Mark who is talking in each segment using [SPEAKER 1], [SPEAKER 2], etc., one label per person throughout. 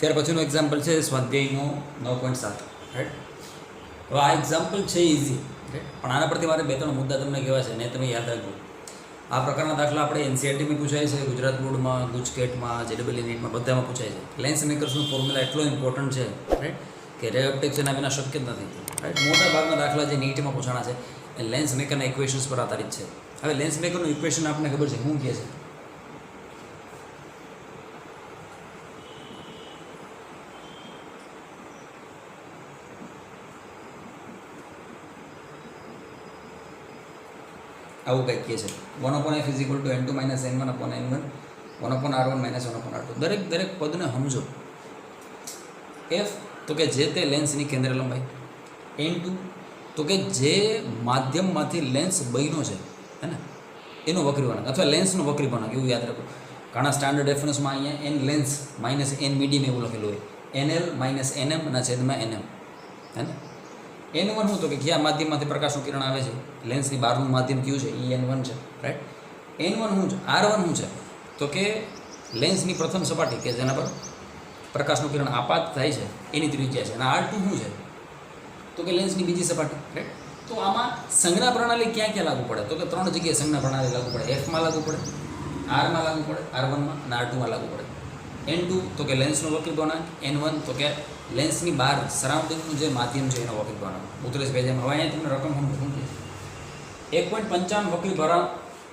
[SPEAKER 1] ત્યાર પછીનું એક્ઝામ્પલ છે સ્વાધ્યાયનો 9.7 રાઈટ. હવે આ એક્ઝામ્પલ છે ઇઝી રાઈટ, પણ આના પરથી મારે બે ત્રણ મુદ્દા તમને કહેવા છે ને તમે યાદ રાખજો. આ પ્રકારના દાખલા આપણે એનસીઆરટીમાં પૂછાય છે, ગુજરાત બોર્ડમાં, ગુજકેટમાં, જેડબલઈ નીટમાં બધામાં પૂછાય છે. લેન્સ મેકર્સનું ફોર્મ્યુલા એટલો ઇમ્પોર્ટન્ટ છે રાઈટ કે રે ઓપ્ટિક્સ એના વિના શક્ય જ નથી રાઈટ. મોટા ભાગના દાખલા જે નીટમાં પૂછાણા છે એ લેન્સ મેકરના ઇક્વેશન્સ પર આધારિત છે. હવે લેન્સ મેકરનું ઇક્વેશન આપણને ખબર છે શું કહે છે? આવું કંઈક કહે છે 1/f = n2 - n1/n1 1/r1 - 1/r2. દરેક પદને સમજો. એફ તો કે જે તે લેન્સની કેન્દ્ર લંબાઈ, n2 તો કે જે માધ્યમમાંથી લેન્સ બન્યો છે હે ને એનો વક્રી વળાંક અથવા લેન્સનો વક્રી વળાંક, એવું યાદ રાખો. ઘણા સ્ટાન્ડર્ડ રેફરન્સમાં અહીંયા n લેન્સ -n મીડિયમ એવું લખેલું હોય, nl - nm /nm હે ને. n1 શું તો કે કયા માધ્યમમાંથી પ્રકાશનું કિરણ આવે છે, લેન્સની બહારનું માધ્યમ કયું છે એ n1 છે રાઈટ. n1 શું છે? r1 શું છે તો કે લેન્સની પ્રથમ સપાટી કે જેના પર પ્રકાશનું કિરણ આપાત થાય છે એની ત્રિજ્યા છે. અને r2 શું છે તો કે લેન્સની બીજી સપાટી રાઈટ. તો આમાં સંજ્ઞા પ્રણાલી ક્યાં ક્યાં લાગુ પડે તો કે ત્રણ જગ્યાએ સંજ્ઞા પ્રણાલી લાગુ પડે. f માં લાગુ પડે, r માં લાગુ પડે, r1માં અને r2 માં લાગુ પડે. n2 તો કે લેન્સનો વક્રી વળાંક, n1 તો કે લેન્સની બહાર સરાઉન્ડિંગનું જે માધ્યમ છે એનો વક્રી વળાંક. 32 પેજમાં હવે અહીંયા તમને રકમ સમજવું છે 1.55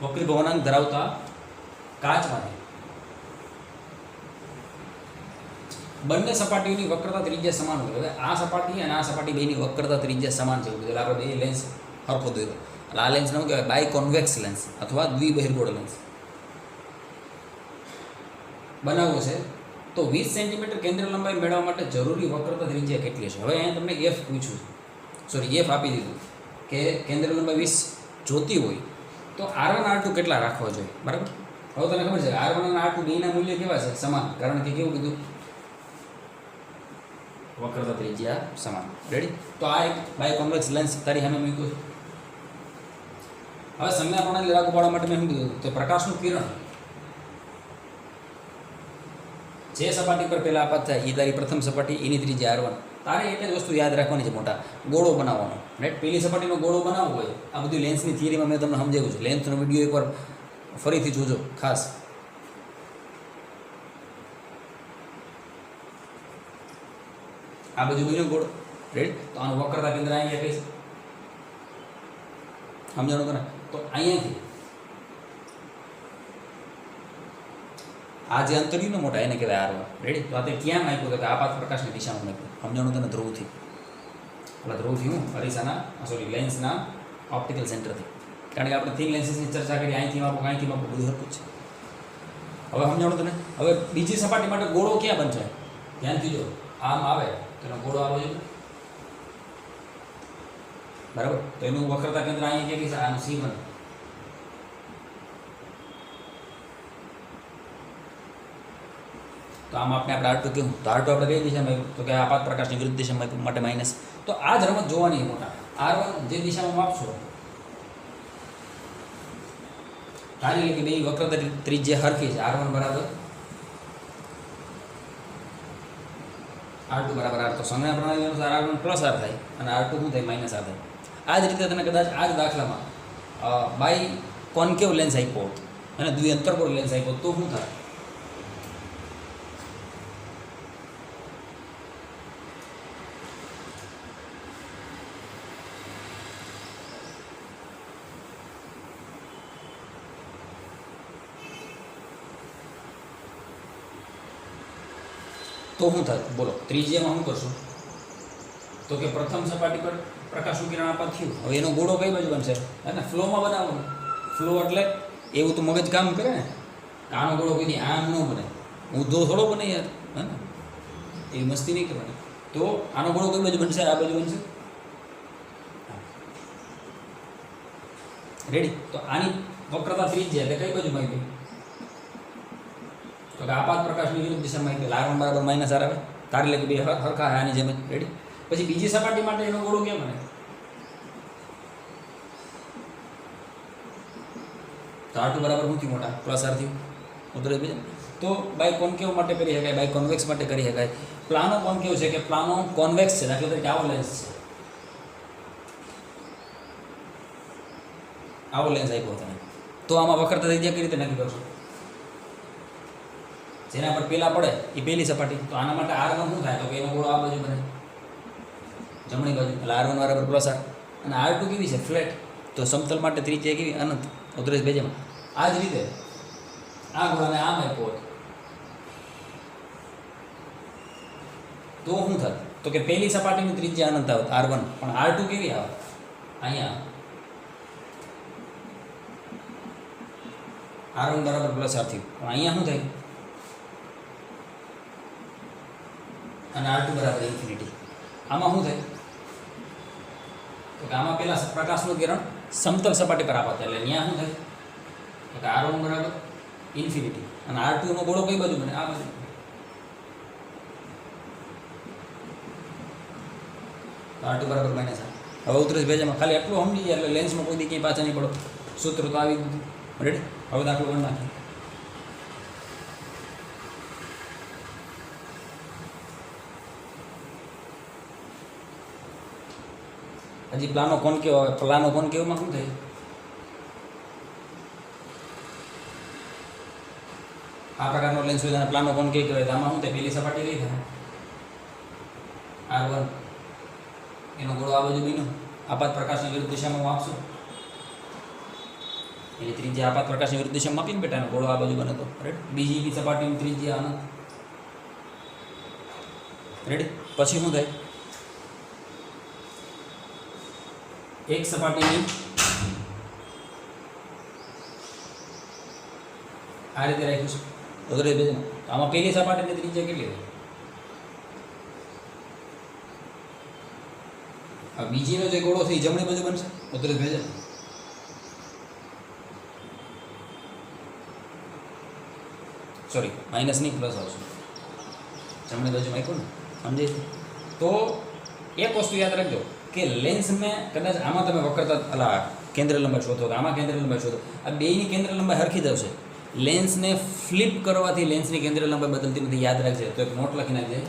[SPEAKER 1] વક્રી વળાંક ધરાવતા કાચમાંથી બંને સપાટીઓની વક્રતા ત્રિજ્યા સમાન હોય. હવે આ સપાટી અને આ સપાટી બેની વક્રતા ત્રિજ્યા સમાન છે એટલે આપણે બે લેન્સ સરખો દોર્યો એટલે આ લેન્સને શું કહેવાય? બાય કોન્વેક્સ લેન્સ અથવા દ્વિબહિર્ગોળ લેન્સ બનાવવો છે તો 20 સેન્ટીમીટર કેન્દ્ર લંબાઈ મેળવવા માટે જરૂરી વક્રતા ત્રિજ્યા કેટલી છે? હવે અહીંયા તમને એફ પૂછ્યું, સોરી એફ આપી દીધું કે કેન્દ્ર લંબાઈ 20 જોતી હોય તો r1 r2 કેટલા રાખવા જોઈએ બરાબર. હવે તને ખબર છે r1 અને r2 બેના મૂલ્ય કેવા છે? સમાન, કારણ કે કેવું કીધું? વક્રતા ત્રિજ્યા સમાન. રેડી? તો આ એક બાય કોન્વેક્સ લેન્સ તારી સામે મૂક્યું છે. હવે સંજ્ઞા પ્રણાલી લાગુ પાડવા માટે મેં શું કીધું તો પ્રકાશનું કિરણ જે સપાટી પર પહેલાં આપાત થાય એ તારી પ્રથમ સપાટી, એની ત્રિજ્યા r1. તારે એટલે જ વસ્તુ યાદ રાખવાની છે, મોટા ગોળો બનાવવાનો રાઈટ. પહેલી સપાટીનો ગોળો બનાવવો હોય, આ બધી લેન્સની થિયરીમાં મેં તમને સમજાવ્યું છે. લેન્સનો વિડીયો એકવાર ફરીથી જોજો ખાસ. આ બધું બન્યો ગોળ રેડી. તો આનું વક્રતા કેન્દ્ર અહીંયા કઈ છે સમજાણું તને? તો અહીંયાથી આ જે અંતર્યું ને મોટા એને કહેવાય r1 રેડી. તો આ તે ક્યાં આપ્યું તો કે આપાત પ્રકાશની દિશામાં આપ્યું. સમજાણું તને? ધ્રુવથી. એટલે ધ્રુવથી હું અરીસાના સોરી લેન્સના ઓપ્ટિકલ સેન્ટરથી, કારણ કે આપણે થિન લેન્સીસની ચર્ચા કરી અહીંથી માપો અહીંથી માપો બધું સરખું છે. હવે સમજાણું તને? હવે બીજી સપાટી માટે ગોળો ક્યાં બનશે? ધ્યાનથી જો, આમ આવે તો એનો ગોળો આવવો જોઈએ બરાબર. તો એનું વક્રતા કેન્દ્ર અહીંયા કેટલી છે? આનું c1. તો આમ આપણે r2 કેવું? તો r2 આપણે કઈ દિશામાં આવ્યું તો કે આપાત પ્રકાશની વિરુદ્ધ દિશામાં આપ્યું માટે માઇનસ. તો આ જ રમત જોવાની મોટા. r1 જે દિશામાં માપશો ધારી લે કે બે વક્રતા ત્રિજ્યા હરખી છે. r1 બરાબર r2 બરાબર r. તો સંજ્ઞા પ્રણાલી અનુસાર r1 + r થાય અને r2 શું થાય? -r થાય. આ જ રીતે તને કદાચ આ જ દાખલામાં બાય કોન્કેવ લેન્સ આપ્યો હોત અને દ્વિઅંતરગોળ લેન્સ આપ્યો તો શું થાય? તો શું થાય બોલો? ત્રિજ્યામાં શું કરશું તો કે પ્રથમ સપાટી પર પ્રકાશનું કિરણ આપાત થયું. હવે એનો ગોળો કઈ બાજુ બનશે? અને ફ્લોમાં બનાવવાનો. ફ્લો એટલે એવું તો મગજ કામ કરે ને. આનો ગોળો કોઈ આમ ન બને, ઊંધો થોડો બને યાર હે ને, એવી મસ્તી નહીં કરવાની. તો આનો ગોળો કઈ બાજુ બનશે? આ બાજુ બનશે. રેડી? તો આની વક્રતા ત્રિજ્યા એટલે કઈ બાજુ માહિતી તો કે આપાત પ્રકાશની વિરુદ્ધ દિશામાં r1 બરાબર -r આવે. તારી લે કે બે હરખા આની જેમ જ. રેડી? પછી બીજી સપાટી માટે એનો ગોળો કેમ બને? તો r2 બરાબર શું થયું મોટા? +r થયું. ઉતરે બીજા તો બાય કોન્કેવ માટે કરી શકાય, બાય કોન્વેક્સ માટે કરી શકાય. પ્લાનો કોન્કેવ છે કે પ્લાનો કોન્વેક્સ છે, દાખલા તરીકે આવો લેન્સ છે, આવો લેન્સ આપ્યો તમે, તો આમાં વખરતા ત્રિજ્યા કઈ રીતે નક્કી કરશો? જેના પર પેલા પડે એ પહેલી સપાટી, તો આના માટે R1 શું થાય? તો કે એનો ગોળો આ બાજુ બને, જમણી બાજુ, એટલે R1 બરાબર પ્લસ R. અને R2 કેવી છે? ફ્લેટ. તો સમતલ માટે ત્રિજ્યા કેવી? અનંત. ઉતરેશ બેજામાં આ જ રીતે આ ગોળાને આમ આપ્યો હોય તો શું થાય? તો કે પહેલી સપાટીની ત્રિજ્યા અનંત આવે R1, પણ R2 કેવી આવે? અહીંયા R1 બરાબર પ્લસ R થયું, પણ અહીંયા શું થાય? અને R2 બરાબર ઇન્ફિનિટી. આમાં શું થાય? તો કે આમાં પેલા પ્રકાશનું કિરણ સમતલ સપાટી પર આપે, એટલે ત્યાં શું થાય? તો કે R1 બરાબર ઇન્ફિનિટી, અને R2 નો ગોળો કઈ બાજુ બને? આ બાજુ. R2 બરાબર માઇનસ R. હવે ઉતરેશ ભેજામાં ખાલી એટલું સમજી જાય એટલે લેન્સમાં કોઈ દી ક્યાંય પાછા નહીં પડો. સૂત્ર તો આવી દીધું. રેડી? હવે દાખલો કરી નાખીએ. હજી પ્લાનો કોન્કેવ આવે. પ્લાનો કોન્કેવમાં શું થાય? આ પ્રકારનો લેન્સ હોય અને પ્લાનો કોન્કેવ કહેવાય. આમાં શું થાય? પહેલી સપાટી કઈ થાય? R1, એનો ગોળો આ બાજુ બન્યો, આપાત પ્રકાશની વિરુદ્ધ દિશામાં હું આપશું, એની ત્રિજ્યા આપાત પ્રકાશની વિરુદ્ધ દિશામાં આપીને બેટા એનો ગોળો આ બાજુ બને તો રાઈટ. બીજી સપાટીની ત્રિજ્યા અનંત. રેડી? પછી શું થાય? એક સપાટીની આ રીતે રાખીશું. ઉતરે બે આમાં પહેલી સપાટીની ત્રિજ્યા કેટલી હોય? આ બીજીનો જે ગોળો છે એ જમણી બાજુ બનશે. ઉતરે ભેજે સોરી માઇનસ નહીં પ્લસ આવશે. જમણી બાજુમાં આપ્યું ને, સમજે? તો એક વસ્તુ યાદ રાખજો કે લેન્સને કદાચ આમાં તમે વક્રતા અલા કેન્દ્ર લંબાઈ શોધો કે આમાં કેન્દ્ર લંબાઈ શોધો, આ બેયની કેન્દ્ર લંબાઈ હરખી જ આવશે. લેન્સને ફ્લિપ કરવાથી લેન્સની કેન્દ્ર લંબાઈ બદલતી નથી, યાદ રાખજે. તો એક નોટ લખી નાખજે.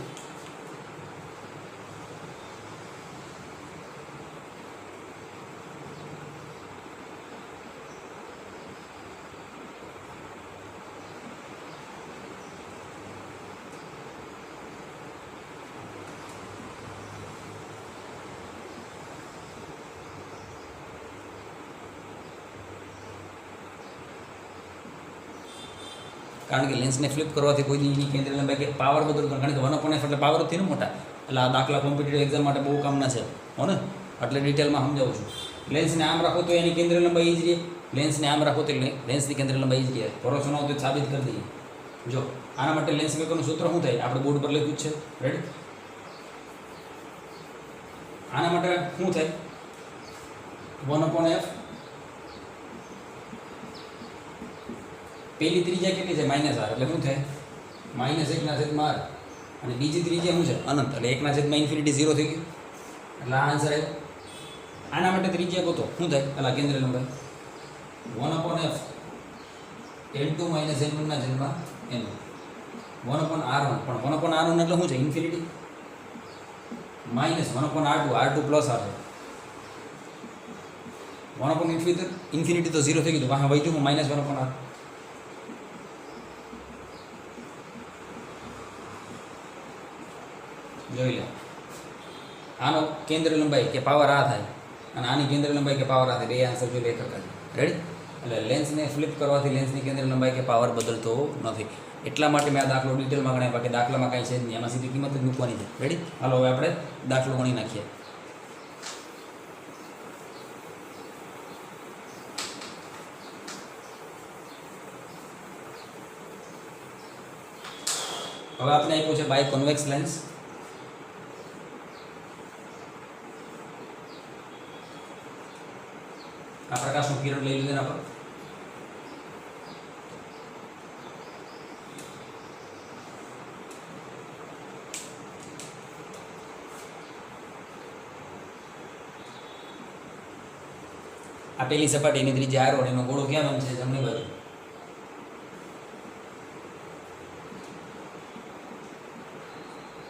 [SPEAKER 1] કારણ કે લેન્સને ફ્લિપ કરવાથી કોઈ દી એની કેન્દ્ર લંબાઈ કે પાવર બદલતો, કારણ કે 1/f એટલે પાવર જ થી ને મોટા, એટલે આ દાખલા કોમ્પિટિટિવ એક્ઝામ માટે બહુ કામના છે હો ને, એટલે ડિટેલમાં સમજાવું છું. લેન્સને આમ રાખો તો એની કેન્દ્ર લંબાઈ જ રહે, લેન્સને આમ રાખો તો લેન્સની કેન્દ્ર લંબાઈ જ રહે. ભરોસો ન હોય તો સાબિત કરી દઈએ. જો આના માટે લેન્સ મેકરનું સૂત્ર શું થાય? આપણે બોર્ડ પર લખ્યું જ છે. રેડી? આના માટે શું થાય? 1/f. પહેલી ત્રિજ્યા કેટલી છે? -r, એટલે શું થાય? -1/r. અને બીજી ત્રિજ્યા શું છે? અનંત, એટલે 1/∞ 0 થઈ ગયું, એટલે આ આન્સર આવ્યો. આના માટે ત્રિજ્યા ગોતો. શું થાય? એટલે કેન્દ્ર લંબાઈ 1/f n2 - n1/n1 1/r1. પણ 1/r1 એટલે શું છે? Infinity. -1/r2, r2 plus r છે. 1/∞ તો 0 થઈ ગયું, વાહ વહી ગયું -1/r. જોઈ લે, આનો કેન્દ્ર લંબાઈ કે પાવર આ થાય અને આની કેન્દ્ર લંબાઈ કે પાવર આ થાય, બે આન્સર જોઈ લે એક કરતા. રેડી? એટલે લેન્સને ફ્લિપ કરવાથી લેન્સની કેન્દ્ર લંબાઈ કે પાવર બદલતો નથી. એટલા માટે મેં આ દાખલો ડિટેલમાં ગણાવ્યા, બાકી દાખલામાં કાંઈ છે જ નહીં, એમાં સીધી કિંમત જ મૂકવાની છે. રેડી? હાલો હવે આપણે દાખલો ગણી નાખીએ. હવે આપણે આપ્યું છે બાય કોન્વેક્સ લેન્સ. આ પ્રકાશનું કિરણ લઈ લીધું એના પર. આ પેલી સપાટી એની ત્રિજ્યા r1, એનો ગોળો ક્યાં બનશે? જમણી બાજુ.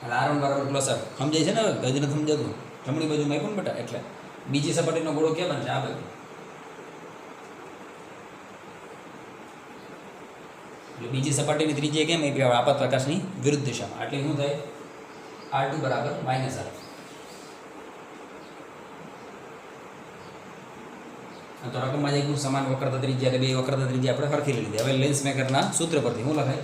[SPEAKER 1] એટલે R1 બરાબર પ્લસ R સમજાય છે ને? હવે ગજ નથી સમજાતું, જમણી બાજુ મેં પણ બેટા. એટલે બીજી સપાટીનો ગોળો ક્યાં બનશે? આ બાજુ. એટલે બીજી સપાટીની ત્રિજ્યા કેમ આપી? આપાત પ્રકાશની વિરુદ્ધ દિશામાં. એટલે શું થાય? R2 બરાબર -R. તો રકમમાં જ એક સમાન વક્રતા ત્રિજ્યા એટલે બે વક્રતા ત્રિજ્યા આપણે સરખી લીધી. હવે લેન્સ મેકરના સૂત્ર પરથી શું લખાય?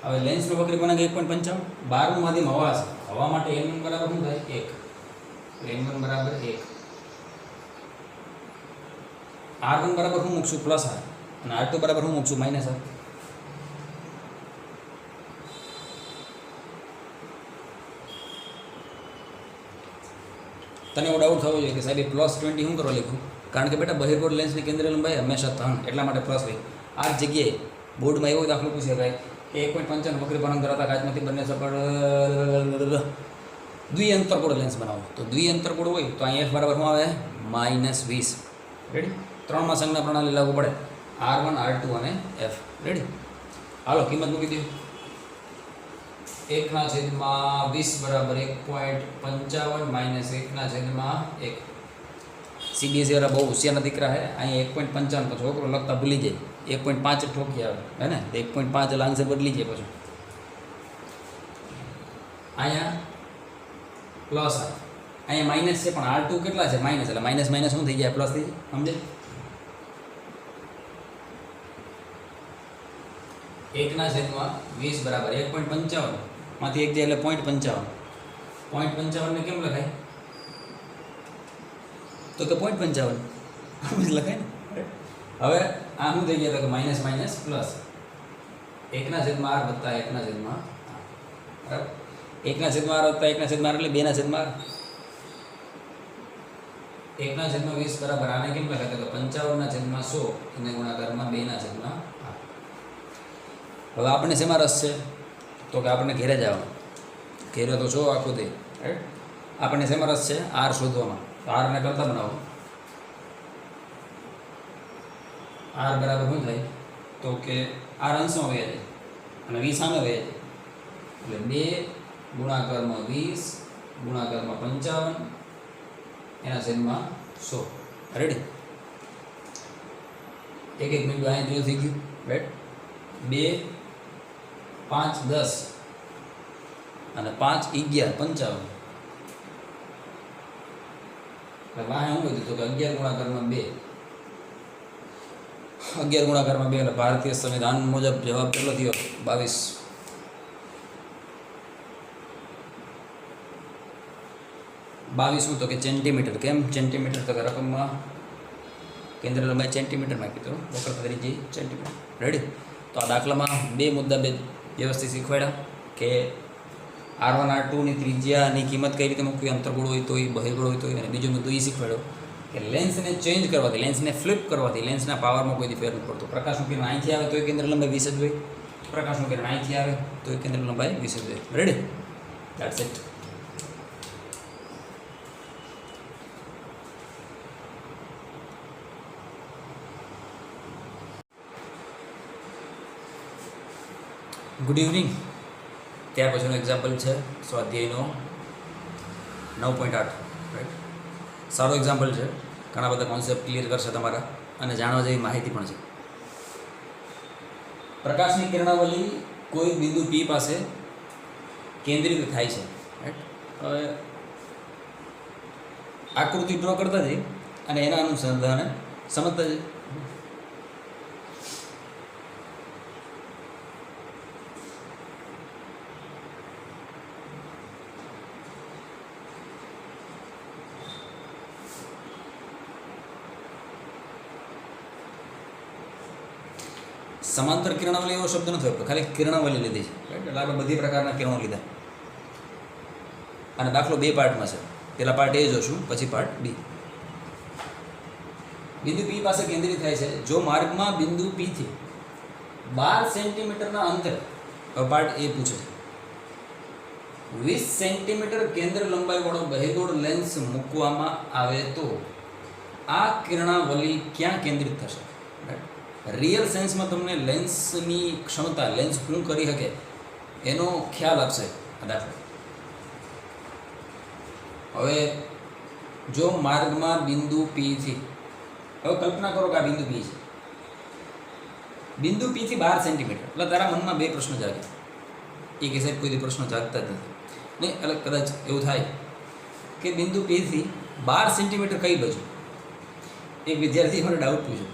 [SPEAKER 1] હવે લેન્સનું વક્રી ગુણાંક 1.55. 12નું માધ્યમ હવા છે. હવા માટે n1 બરાબર શું થાય? 1. n1 બરાબર 1. R1 બરાબર શું મૂકશું? Plus R. અને R2 બરાબર શું મૂકશું? Minus R. તને એવો ડાઉટ થવો જોઈએ કે સાહેબ +20 શું કરવા લખ્યું? કારણ કે બેટા બહિર્ગોળ લેન્સની કેન્દ્રીય લંબાઈ હંમેશા 3, એટલા માટે પ્લસ હોય. આ જગ્યાએ બોર્ડમાં એવો દાખલો પૂછે ભાઈ કે 1.55 વક્રી ગુણાંક ધરાવતા કાચમાંથી બંને સપાટ દ્વિઅંતરગોળ લેન્સ બનાવો. તો દ્વિઅંતરગોળ હોય તો અહીં F બરાબર શું આવે? -20. રેડી? 3માં સંજ્ઞા પ્રણાલી લાગુ પડે. R1, R2 અને F. રેડી? હાલો કિંમત મૂકી દો. 1/20 બરાબર 1.55 -1/1. CBSE વાળા બહુ હોશિયારના દીકરા હે. અહીંયા 1.55 તો છોકરો લખતા ભૂલી જાય. 1.5 ઠોકી આવે હે ને? 1.5 એટલે આન્સર બદલી જાય પછી. અહીંયા પ્લસ R. અહીંયા માઇનસ છે પણ R2 કેટલા છે? માઇનસ. એટલે માઇનસ માઇનસ શું થઈ જાય? પ્લસ થઈ જાય. સમજે? 1/20 બરાબર 1.55 માંથી 1 જાય એટલે 0.55. 0.55 ને કેમ લખાય? તો કે 0.55 લખાય ને. હવે આ શું થઈ ગયા? તો કે માઇનસ માઇનસ પ્લસ 1/r વત્તા 1/r. બરાબર? 1/r વત્તા 1/r એટલે 2/r. 1/20 બરાબર આને કેમ લખાય? તો કે 55/100 એને ગુણાકારમાં 2/r. હવે આપણે શેમાં રસ છે? તો કે આપણને ઘેરે જ આવવાનું. ઘેરે તો છો આખું તે. રાઈટ? આપણને શેમાં રસ છે? R શોધવામાં. તો R ને કરતા બનાવો. R બરાબર શું થાય? તો કે R અંશમાં વહી જાય અને 20 સામે વહી જાય. એટલે 2 ગુણાકારમાં 20 ગુણાકારમાં 55 એના છેદમાં 100. રેડી? એક મિનિટ અહીં જોયું થઈ ગયું. રાઈટ? 2 5 10 અને 5 11 55. એટલે વાહ શું કીધું? તો કે 11 ગુણાકારમાં 2. 11 ગુણાકારમાં 2 એટલે ભારતીય સંવિધાન મુજબ જવાબ કેટલો થયો? 22. 22 શું? તો કે સેન્ટીમીટર. કેમ સેન્ટીમીટર? તો કે રકમમાં કેન્દ્ર લંબાઈ સેન્ટીમીટરમાં કીધું. વક્રતા ત્રિજ્યા સેન્ટીમીટર. રેડી? તો આ દાખલામાં બે મુદ્દા વ્યવસ્થિત શીખવાડ્યા કે R1 R2 ની ત્રિજ્યાની કિંમત કઈ રીતે મૂકવી, અંતર્ગોળ હોય તો, બહિર્ગોળ હોય તો. અને બીજો મુદ્દો એ શીખવાડ્યો કે લેન્સને ચેન્જ કરવાથી, લેન્સને ફ્લિપ કરવાથી લેન્સના પાવરમાં કોઈ ફેર નથી પડતો. પ્રકાશનું કિરણ અહીંથી આવે તો એ કેન્દ્ર લંબાઈ 20 જ હોય. પ્રકાશનું કિરણ અહીંથી આવે તો એ કેન્દ્ર લંબાઈ 20 જ હોય. Ready? That's it. Good evening. ત્યાર પછીનો એક્ઝામ્પલ છે સ્વાધ્યાયનો 9.8. રાઈટ? સારો એક્ઝામ્પલ છે. ઘણા બધા કોન્સેપ્ટ ક્લિયર કરશે તમારા અને જાણવા જેવી માહિતી પણ છે. પ્રકાશની કિરણાવલી કોઈ બિંદુ P પાસે કેન્દ્રિત થાય છે. રાઈટ? હવે આકૃતિ ડ્રો કરતા જઈએ અને એના અનુસંધાને સમજતા જઈએ. સમાંતર કિરણાવલી એવો શબ્દ નથી હોતો, ખાલી કિરણાવલી લીધી છે. રાઈટ? એટલે આપણે બધી પ્રકારના કિરણો લીધા અને દાખલો 2 પાર્ટમાં છે. પહેલા પાર્ટ એ જોશું, પછી પાર્ટ B. બિંદુ P પાસે કેન્દ્રિત થાય છે જો માર્ગમાં બિંદુ P થી 12 સેન્ટીમીટરના અંતરે. હવે પાર્ટ એ પૂછે છે 20 સેન્ટીમીટર કેન્દ્ર લંબાઈવાળો બહેદોડ લેન્સ મૂકવામાં આવે તો આ કિરણાવલી ક્યાં કેન્દ્રિત થશે? રિયલ સેન્સમાં તમને લેન્સની ક્ષમતા, લેન્સ શું કરી શકે એનો ખ્યાલ આપશે આ દાખલો. હવે જો માર્ગમાં બિંદુ P થી, હવે કલ્પના કરો કે આ બિંદુ P છે, બિંદુ P થી 12 સેન્ટીમીટર, એટલે તારા મનમાં બે પ્રશ્નો જાગે. એક સાહેબ કોઈ પ્રશ્નો જાગતા જ નથી નહીં, એટલે કદાચ એવું થાય કે બિંદુ P થી 12 સેન્ટીમીટર કઈ બાજુ? એક વિદ્યાર્થી મને ડાઉટ પૂછ્યો,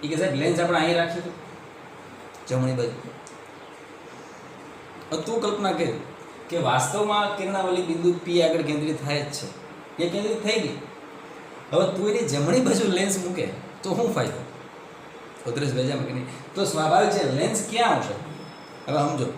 [SPEAKER 1] એ કે સાહેબ લેન્સ આપણે અહીં રાખ્યું હતું જમણી બાજુ. તું કલ્પના કર કે વાસ્તવમાં કિરણાવલી બિંદુ P આગળ કેન્દ્રિત થાય જ છે, એ કેન્દ્રિત થઈ ગઈ. હવે તું એની જમણી બાજુ લેન્સ મૂકે તો શું ફાયદો? ઉતરેશ ભેજામાં કે નહીં? તો સ્વાભાવિક છે લેન્સ ક્યાં આવશે? હવે સમજો,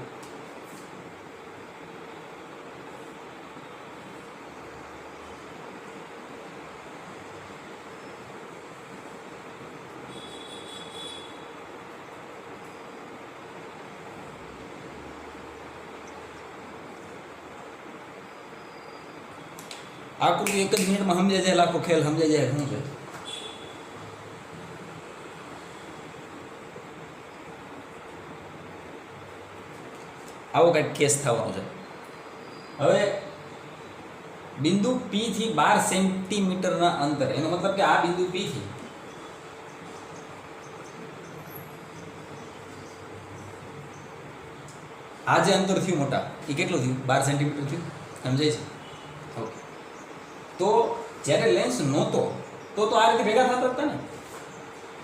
[SPEAKER 1] આકૃતિ એક જ મિનિટમાં સમજાઈ જાય, લાખો ખેલ સમજાઈ જાય શું છે. આવો કંઈક કેસ થવાનો છે. હવે બિંદુ P થી 12 સેન્ટીમીટરના અંતર, એનો મતલબ કે આ બિંદુ P થી આ જે અંતર થયું મોટા, એ કેટલું થયું? 12 સેન્ટીમીટર થયું. સમજાય છે? ઓકે. તો જ્યારે લેન્સ નહોતો તો આ રીતે ભેગા થતા હતા ને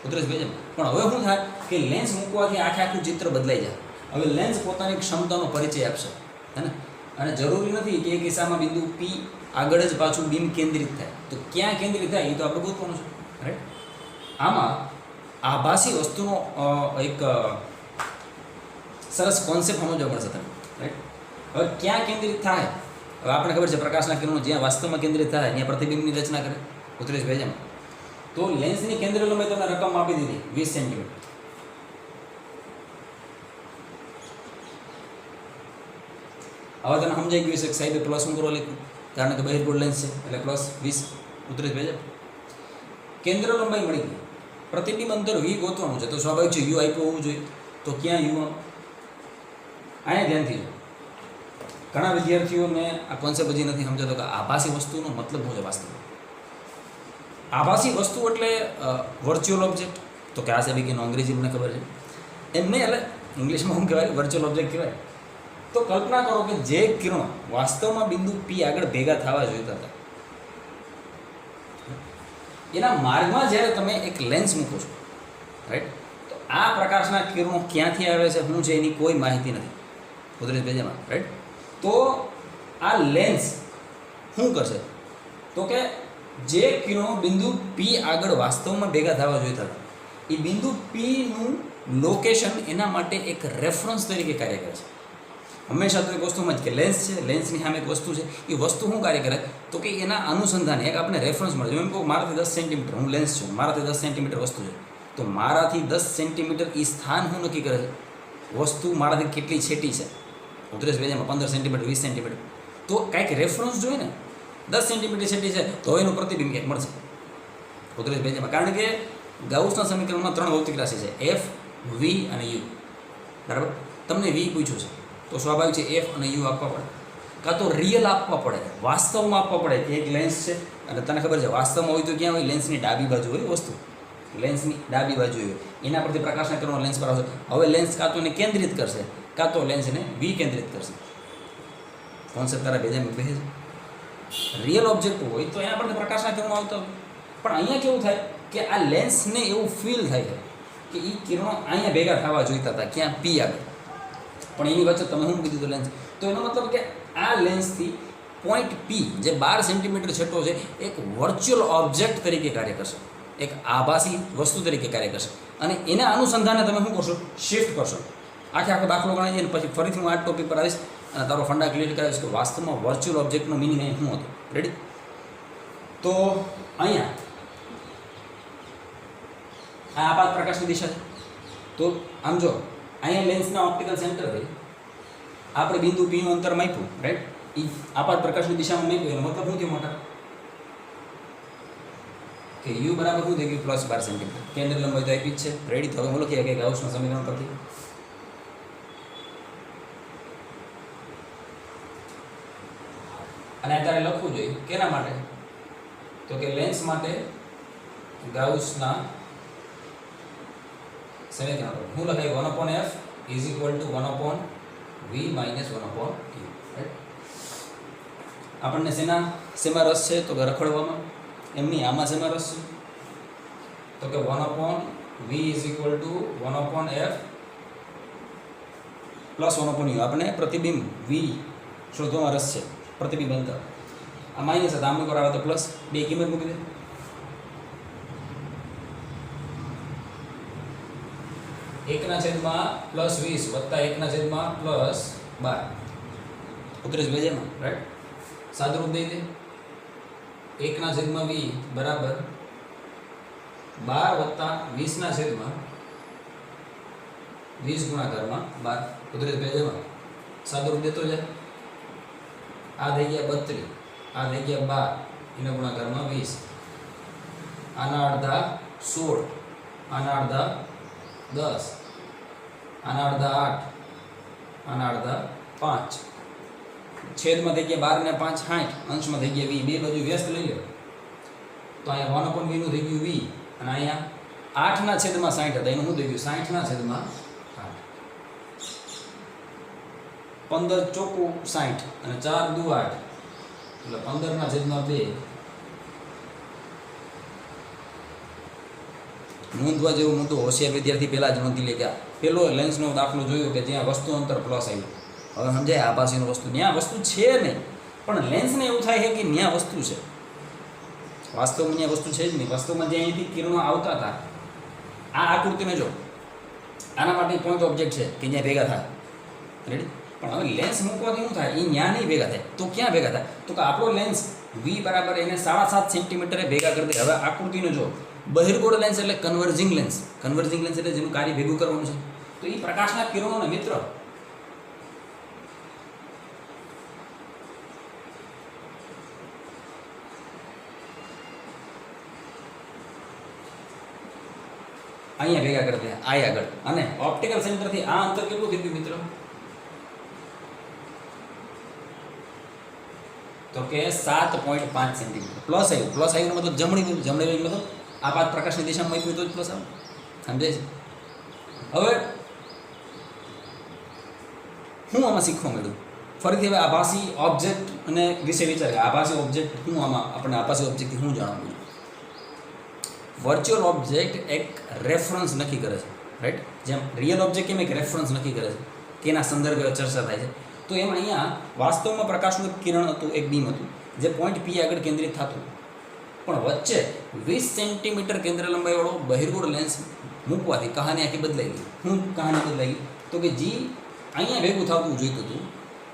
[SPEAKER 1] ઉતરેશ ભેજ. પણ હવે શું થાય કે લેન્સ મૂકવાથી આખું ચિત્ર બદલાઈ જાય. હવે લેન્સ પોતાની ક્ષમતાનો પરિચય આપશે, હે ને? અને જરૂરી નથી કે એ કિસ્સામાં બિંદુ P આગળ જ પાછું બીમ કેન્દ્રિત થાય. તો ક્યાં કેન્દ્રિત થાય એ તો આપણે ગોતવાનું છે, રાઈટ? આમાં આભાસી વસ્તુનો એક સરસ કોન્સેપ્ટ સમજવા પડશે તમને, રાઈટ? હવે ક્યાં કેન્દ્રિત થાય? હવે આપણે ખબર છે પ્રકાશના કિરણો જ્યાં વાસ્તવમાં કેન્દ્રિત થાય ત્યાં પ્રતિબિંબની રચના કરે. ઉતરેશ ભેજામાં તો લેન્સની કેન્દ્ર લંબાઈ તમને રકમ આપી દીધી 20 સેન્ટીમીટર. હવે તને સમજાઈ ગયું છે કે સાહેબ પ્લસ શું કરવા લખ્યું? કારણ કે બહિર્ગોળ લેન્સ છે એટલે પ્લસ 20. ઉતરેશ ભેજા કેન્દ્ર લંબાઈ મળી ગઈ, પ્રતિબિંબ અંતર V ગોતવાનું છે. તો સ્વાભાવિક છે U આપ્યું હોવું જોઈએ. તો ક્યાં U? અહીંયા ધ્યાનથી જો. ઘણા વિદ્યાર્થીઓને આ કોન્સેપ્ટ હજી નથી સમજાતો કે આભાસી વસ્તુનો મતલબ શું છે વાસ્તવમાં. આભાસી વસ્તુ એટલે વર્ચ્યુઅલ ઓબ્જેક્ટ. તો કે આ છે કે અંગ્રેજી મને ખબર છે એમ નહીં, એટલે ઇંગ્લિશમાં શું કહેવાય? વર્ચ્યુઅલ ઓબ્જેક્ટ કહેવાય. તો કલ્પના કરો કે જે કિરણો વાસ્તવમાં બિંદુ P આગળ ભેગા થવા જોઈતા હતા, એના માર્ગમાં જ્યારે તમે એક લેન્સ મૂકો છો, રાઈટ? તો આ પ્રકાશના કિરણો ક્યાંથી આવે છે, શું છે, એની કોઈ માહિતી નથી. ઉતરેશ ભેજામાં, રાઈટ? તો આ લેન્સ શું કરશે? તો કે જે કિરણો બિંદુ P આગળ વાસ્તવમાં ભેગા થવા જોઈતા હતા, એ બિંદુ Pનું લોકેશન એના માટે એક રેફરન્સ તરીકે કાર્ય કરે છે. હંમેશા તો એક વસ્તુમાં જ કે લેન્સ છે, લેન્સની સામે એક વસ્તુ છે, એ વસ્તુ શું કાર્ય કરે? તો કે એના અનુસંધાને એક આપણે રેફરન્સ મળે. એમ કહું મારાથી 10 સેન્ટીમીટર હું લેન્સ છું, મારાથી 10 સેન્ટીમીટર વસ્તુ છે, તો મારાથી 10 સેન્ટીમીટર એ સ્થાન શું નક્કી કરે છે? વસ્તુ મારાથી કેટલી છેટી છે. ઉતરેશ ભેજામાં 15 સેન્ટીમીટર 20 સેન્ટીમીટર, તો કાંઈક રેફરન્સ જોઈએ ને. 10 સેન્ટીમીટર છેટી છે તો એનું પ્રતિબિંબ ક્યાંક મળશે. ઉતરેશ ભેજામાં કારણ કે ગાઉસના સમીકરણમાં 3 ભૌતિક રાશિ છે, F, V અને U. બરાબર? તમને V પૂછ્યું છે તો સ્વાભાવિક છે F અને U આપવા પડે, કાં તો રિયલ આપવા પડે, વાસ્તવમાં આપવા પડે કે એક લેન્સ છે. અને તને ખબર છે વાસ્તવમાં હોય તો ક્યાં હોય? લેન્સની ડાબી બાજુ હોય વસ્તુ, લેન્સની ડાબી બાજુ હોય, એના પરથી પ્રકાશના કિરણો લેન્સ પર આવશે. હવે લેન્સ કાં તો એને કેન્દ્રિત કરશે, કાં તો લેન્સને વિકેન્દ્રિત કરશે. કોન્સેપ્ટ તારા ભેજામાં બેસે છે. રિયલ ઓબ્જેક્ટ હોય તો એના પરથી પ્રકાશના કિરણો આવતા હોય, પણ અહીંયા કેવું થાય કે આ લેન્સને એવું ફીલ થાય છે કે એ કિરણો અહીંયા ભેગા થવા જોઈતા હતા, ક્યાં P આગળ, પણ એની વચ્ચે તમે શું કીધું હતું? લેન્સ. તો એનો મતલબ કે આ લેન્સથી પોઈન્ટ P જે 12 સેન્ટીમીટર છેટો છે એક વર્ચ્યુઅલ ઓબ્જેક્ટ તરીકે કાર્ય કરશે, એક આભાસી વસ્તુ તરીકે કાર્ય કરશે. અને એના અનુસંધાને તમે શું કરશો? શિફ્ટ કરશો. આખો દાખલો ગણાવી જાય ને પછી ફરીથી હું આ ટોપિક પર આવીશ અને તારો ફંડા ક્લિયર કરાવીશ કે વાસ્તવમાં વર્ચ્યુઅલ ઓબ્જેક્ટનો મિનિંગ અહીં શું હતો. રેડી? તો અહીંયા આ આપાત પ્રકાશની દિશા છે. તો આમ જો અહીંયા લેન્સના ઓપ્ટિકલ સેન્ટર હોય, આપણે બિંદુ P નું અંતર માપ્યું, રાઈટ? એ આપાત પ્રકાશની દિશામાં મૂક્યું એનો મતલબ શું થયો મોટા કે યુ બરાબર શું થઈ ગયું +12 સેન્ટીમીટર. કેન્દ્ર લંબાઈ તો આપી જ છે. રેડી. તો હવે હું લખીએ કે ગાઉસના સમીકરણ પરથી અને અત્યારે લખવું જોઈએ કેના માટે તો કે લેન્સ માટે ગાઉસના સમીકરણ પર હું લખાય 1/f = 1/v - 1/u. આપણને શેમાં રસ છે તો કે રખડવામાં. એમની આમાં શેમાં રસ છે તો કે 1/v = 1/f + 1/u. આપણે પ્રતિબિંબ v શોધવામાં રસ છે. પ્રતિબિંબ અંતર આ માઇનસ હતા આમને કરાવે તો પ્લસ બે કિંમત મૂકી દે. એકના છેદમાં +20 વત્તા એકના છેદમાં +12 ઉતરે છે બેજેમાં રાઈટ. સાદુરૂપ દઈ દે. એકના છેદમાં v બરાબર 12 વત્તા 20 ના છેદમાં 20 ગુણાકારમાં 12 ઉતરે છે બેજેમાં. સાદુરૂપ દેતો જાય. આ થઈ ગયા 32 આ થઈ ગયા 12 એના ગુણાકારમાં 20 આના અડધા 16 આના અડધા 10 આના અડધા 8 આના અડધા 5 છેદમાં થઈ ગયા 12 ને 5 60 અંશમાં થઈ ગયા 20 બે બાજુ વ્યસ્ત લઈ લો તો અહીંયા 1/v નું થઈ ગયું v અને અહીંયા 8 ના છેદમાં 60 હતા એનું શું થઈ ગયું 60 ના છેદમાં 8 15 ચોખ્ખું 60 અને 4 દુ 8 એટલે 15 ના છેદમાં 2. નોંધવા જેવું મુદ્દો હોશિયાર વિદ્યાર્થી પહેલાં જ નોંધી લે કે પેલો લેન્સનો દાખલો જોયો કે જ્યાં વસ્તુ અંતર પ્લસ આવ્યું. હવે સમજાય આભાસીનું વસ્તુ ત્યાં વસ્તુ છે નહીં પણ લેન્સને એવું થાય છે કે ત્યાં વસ્તુ છે. વાસ્તવમાં ત્યાં વસ્તુ છે જ નહીં. વાસ્તવમાં જ્યાં અહીંથી કિરણો આવતા હતા આ આકૃતિને જો આના માટે પોઈન્ટ ઓબ્જેક્ટ છે કે જ્યાં ભેગા થાય રેડી. પણ હવે લેન્સ મૂકવાથી શું થાય એ ત્યાં નહીં ભેગા થાય તો ક્યાં ભેગા થાય તો કે આપણો લેન્સ v બરાબર એને 7.5 સેન્ટીમીટરે ભેગા કરી દે. હવે આકૃતિને જો બહિર્ગોળ લેન્સ એટલે કન્વર્જિંગ લેન્સ. કન્વર્જિંગ લેન્સ એટલે જેનું કાર્ય ભેગું કરવાનું છે તો એ પ્રકાશના કિરણોને મિત્ર અહીંયા ભેગા કરી દે આ આગળ. અને ઓપ્ટિકલ સેન્ટરથી આ અંતર કેટલું થઈ ગયું મિત્રો તો કે 7.5 સેન્ટીમીટર. પ્લસ આવ્યું મતલબ જમણી બાજુ મતલબ આ પાત પ્રકાશની દિશામાં મૂક્યું તો જ પ્લસ આવે. સમજાય છે. હવે હું આમાં શીખવા મળ્યું ફરીથી. હવે આભાસી ઓબ્જેક્ટ અને વિશે વિચાર કે આભાસી ઓબ્જેક્ટ હું આમાં આપણે આભાસી ઓબ્જેક્ટથી હું જાણવા મળ્યું. વર્ચ્યુઅલ ઓબ્જેક્ટ એક રેફરન્સ નક્કી કરે છે રાઈટ. જેમ રિયલ ઓબ્જેક્ટ કેમ એક રેફરન્સ નક્કી કરે છે કે એના સંદર્ભે ચર્ચા થાય છે. તો એમાં અહીંયા વાસ્તવમાં પ્રકાશનું કિરણ હતું એક બીમ હતું જે પોઈન્ટ P આગળ કેન્દ્રિત થતું પણ વચ્ચે 20 સેન્ટીમીટર કેન્દ્ર લંબાઈવાળો બહિર્ગોળ લેન્સ મૂકવાથી કહાની આખી બદલાઈ ગઈ. શું કહાની બદલાઈ ગઈ તો કે જે અહીંયા ભેગું થતું જોઈતું હતું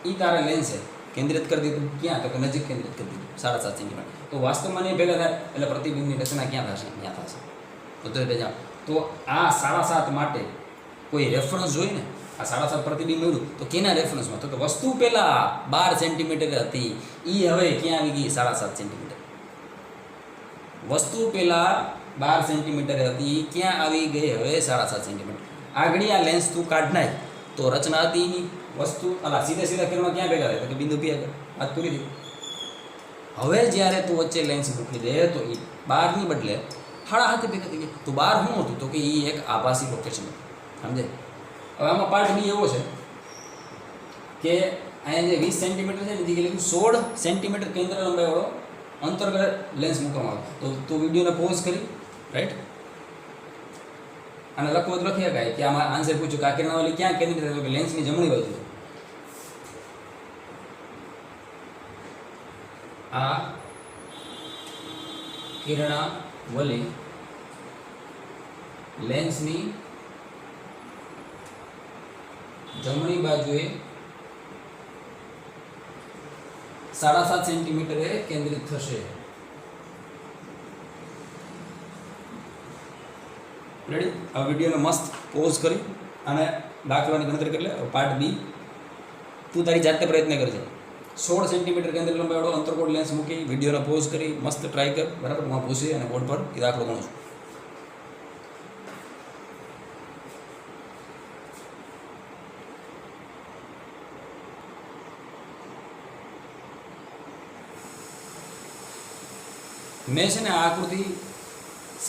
[SPEAKER 1] એ તારા લેન્સે કેન્દ્રિત કરી દીધું. ક્યાં તો કે નજીક કેન્દ્રિત કરી દીધું 7.5 સેન્ટીમીટર. તો વાસ્તવમાં નહીં ભેગા થાય એટલે પ્રતિબિંબની રચના ક્યાં થશે ત્યાં થશે. તો આ 7.5 માટે કોઈ રેફરન્સ જોઈ ને આ 7.5 પ્રતિબિંબ મળ્યું તો કેના રેફરન્સમાં તો કે વસ્તુ પહેલાં 12 સેન્ટીમીટર હતી એ હવે ક્યાં આવી ગઈ 7.5 સેન્ટીમીટર. વસ્તુ પહેલાં 12 સેન્ટીમીટર હતી ક્યાં આવી ગઈ હવે 7.5 સેન્ટીમીટર. આગળ આ લેન્સ તું કાઢ નાખ તો રચના હતી એની વસ્તુ સીધા કિરણો ક્યાં ભેગા થાય તો કે બિંદુ P આગળ. વાત પૂરી થઈ. હવે જ્યારે તું વચ્ચે લેન્સ મૂકી દે તો એ 12ની બદલે 7.5 ભેગા થઈ ગયા. તો 12 શું હતું તો કે એ એક આભાસી લોકેશન હતું. સમજે. હવે આમાં પાર્ટ બી એવો છે કે અહીંયા જે 20 સેન્ટીમીટર છે ને એ લખ્યું 16 સેન્ટીમીટર કેન્દ્ર લંબાઈવાળો અંતર્ગત લેન્સ મૂકવામાં આવે. તો તું વિડીયોને પોઝ કરી રાઈટ અને લખવું તો લખી શકાય કે આમાં આન્સર પૂછ્યું કે આ કિરણાવલી ક્યાં કેન્દ્રિત થાય તો કે લેન્સની જમણી બાજુ. આ કિરણાવલી લેન્સની જમણી બાજુએ 7.5 સેન્ટીમીટરે કેન્દ્રિત થશે. રેડી. આ વિડીયોને મસ્ત પોઝ કરી અને દાખલાની ગણતરી કરી લે. પાર્ટ બી તું તારી જાતે પ્રયત્ન કરજે. 16 સેન્ટીમીટર કેન્દ્ર લંબાઈવાળો અંતરકોણ લેન્સ મૂકી વિડીયોને પોઝ કરી મસ્ત ટ્રાય કર, બરાબર. હું પૂછી અને બોર્ડ પર એ દાખલો ગણું છું. મેં છે ને આ આકૃતિ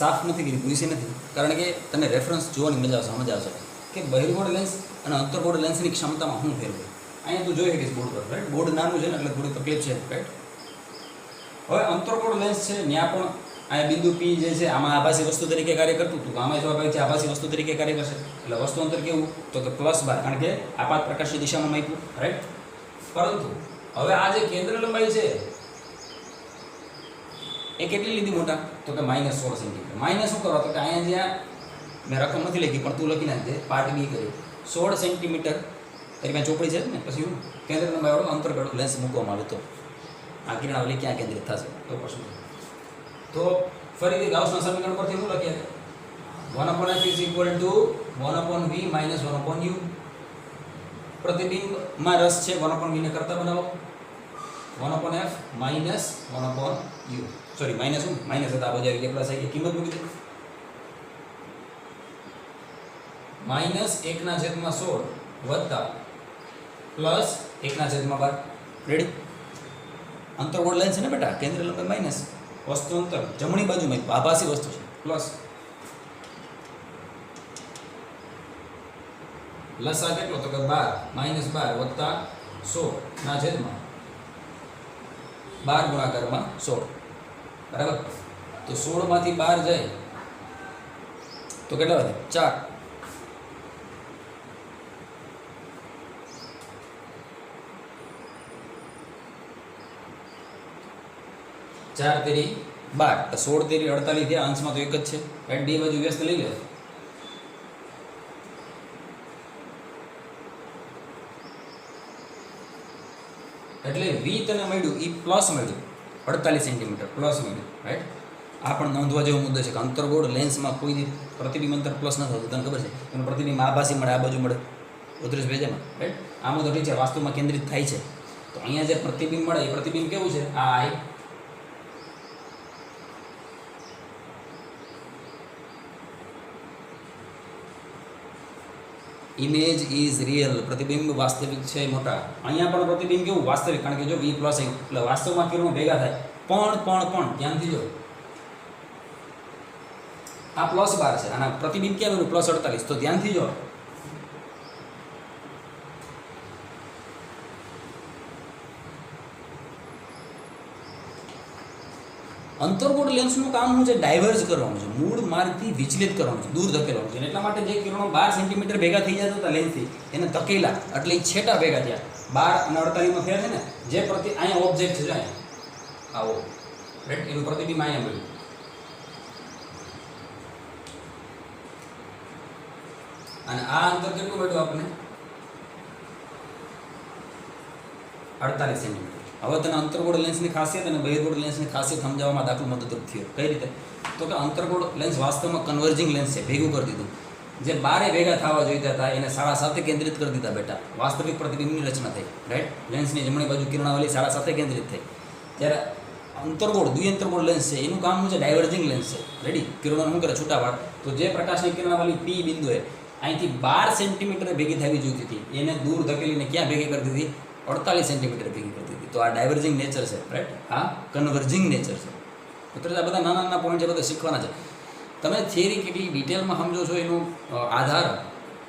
[SPEAKER 1] સાફ નથી કરી, પૂછી નથી, કારણ કે તને રેફરન્સ જોવાની મજા આવશે, સમજ આવશે કે બહિર્ગોળ લેન્સ અને અંતર્ગોળ લેન્સની ક્ષમતામાં શું ફેર હોય. અહીંયા તું જોઈ શકીશ બોર્ડ પર, રાઈટ. બોર્ડ નાનું છે ને એટલે થોડી તકલીફ છે, રાઈટ. હવે અંતર્ગોળ લેન્સ છે ત્યાં પણ અહીંયા બિંદુ પી જે છે આમાં આભાસી વસ્તુ તરીકે કાર્ય કરતું હતું, તો આમાં સ્વાભાવિક છે આભાસી વસ્તુ તરીકે કાર્ય કરશે. એટલે વસ્તુ અંતર કેવું તો કે +12, કારણ કે આપાત પ્રકાશની દિશામાં માપ્યું, રાઈટ. પરંતુ હવે આ જે કેન્દ્ર લંબાઈ છે એ કેટલી લીધી મોટા તો કે -16 સેન્ટીમીટર. માઇનસ શું કરવા તો કે અહીંયા જ્યાં મેં રકમ નથી લખી પણ તું લખી નાખજે, પાર્ટ બી કરી 16 સેન્ટીમીટર તારી પાસે ચોપડી છે ને, પછી હું કેન્દ્ર લંબાઈવાળો અંતર્ગળ લેન્સ મૂકવામાં આવે તો આ કિરણાવલી ક્યાં કેન્દ્રિત થશે તો પ્રશ્ન. તો ફરીથી ગાઉસના સમીકરણ પરથી શું લખીએ 1/f = 1/v - 1/u. પ્રતિબિંબમાં રસ છે 1/v ને કરતા બનાવો 1/f - 1/u. સોરી માઇનસ શું માઇનસ હતા આ બધા એટલે પ્લસ આવી કિંમત મૂકી દે -1/16 વત્તા +1/12. રેડી. અંતર્ગોળ લેન્સ છે ને બેટા, કેન્દ્ર લંબાઈ માઇનસ, વસ્તુ અંતર જમણી બાજુમાં આભાસી વસ્તુ છે પ્લસ લસા કેટલો તો કે 12 -12 વત્તા 100/12 ગુણાકારમાં 16, બરાબર. તો 16 માંથી 12 જાય તો કેટલા વધે 4. ચાર તેરી 12, 16 તેરી 48 થયા. અંશમાં તો એક જ છે, રાઈટ. બે બાજુ વ્યસ્ત લઈ લે એટલે વી તને મળ્યું એ પ્લસ મળ્યું 48 સેન્ટીમીટર પ્લસ મળ્યું, રાઈટ. આ પણ નોંધવા જેવો મુદ્દો છે કે અંતર્ગોળ લેન્સમાં કોઈ પ્રતિબિંબ અંતર પ્લસ ન થતું, તને ખબર છે. એનું પ્રતિબિંબ આભાસી મળે, આ બાજુ મળે 32 ભેજામાં, રાઈટ. આમાં તો ઠીક છે વાસ્તવમાં કેન્દ્રિત થાય છે. તો અહીંયા જે પ્રતિબિંબ મળે એ પ્રતિબિંબ કેવું છે આ આઈ ઇમેજ ઇઝ રિયલ. પ્રતિબિંબ વાસ્તવિક છે મોટા. અહીંયા પણ પ્રતિબિંબ કેવું વાસ્તવિક, કારણ કે જો વી પ્લસ એટલે વાસ્તવમાં કિરણો ભેગા થાય. પણ ધ્યાનથી જો આ +12 છે, આના પ્રતિબિંબ કેમ આવ્યું +48, તો ધ્યાનથી જો અંતર્ગોળ લેન્સનું કામ શું છે ડાયવર્જ કરવાનું છે, મૂળ માર્ગથી વિચલિત કરવાનું છે, દૂર ધકેલવાનું છે. એટલા માટે જે કિરણો 12 સેન્ટીમીટર ભેગા થઈ જતા હતા લેન્સથી એને ધકેલા એટલે એ છેટા ભેગા થયા. 12 અને 48 ફેર છે ને, જે અહીંયા ઓબ્જેક્ટ છે જો અહીંયા આવો, રાઈટ. એનું પ્રતિબિંબ અહીંયા મળ્યું અને આ અંતર કેટલું મળ્યું આપણને 48 સેન્ટીમીટર. હવે તને અંતર્ગોળ લેન્સની ખાસિયત અને બહિર્ગોળ લેન્સની ખાસિયત સમજાવવામાં દાખલો મદદરૂપ થયો. કઈ રીતે તો કે અંતર્ગોળ લેન્સ વાસ્તવમાં કન્વર્જિંગ લેન્સ છે, ભેગું કરી દીધું. જે બારે ભેગા થવા જોઈતા હતા એને સાડા સાથે કેન્દ્રિત કરી દીધા બેટા. વાસ્તવિક પ્રતિબિંબની રચના થઈ, રાઈટ. લેન્સની જમણી બાજુ કિરણાવલી સાડા સાથે કેન્દ્રિત થઈ. જ્યારે અંતર્ગોળ દ્વિઅંતર્ગોળ લેન્સ છે એનું કામ શું છે ડાયવર્જિંગ લેન્સ છે, રેડી. કિરણો શું કરે છૂટાવાડ. તો જે પ્રકાશની કિરણાવલી પી બિંદુએ અહીંથી 12 સેન્ટીમીટર ભેગી થવી જોઈતી હતી એને દૂર ધકેલીને ક્યાં ભેગી કરતી હતી 48 સેન્ટીમીટર ભેગી કરતી હતી. તો આ ડાયવર્જિંગ નેચર છે, રાઈટ. આ કન્વર્જિંગ નેચર છે. મિત્રો આ બધા નાના નાના પોઈન્ટ છે, બધા શીખવાના છે. તમે થિયરી કેટલી ડિટેલમાં સમજો છો એનો આધાર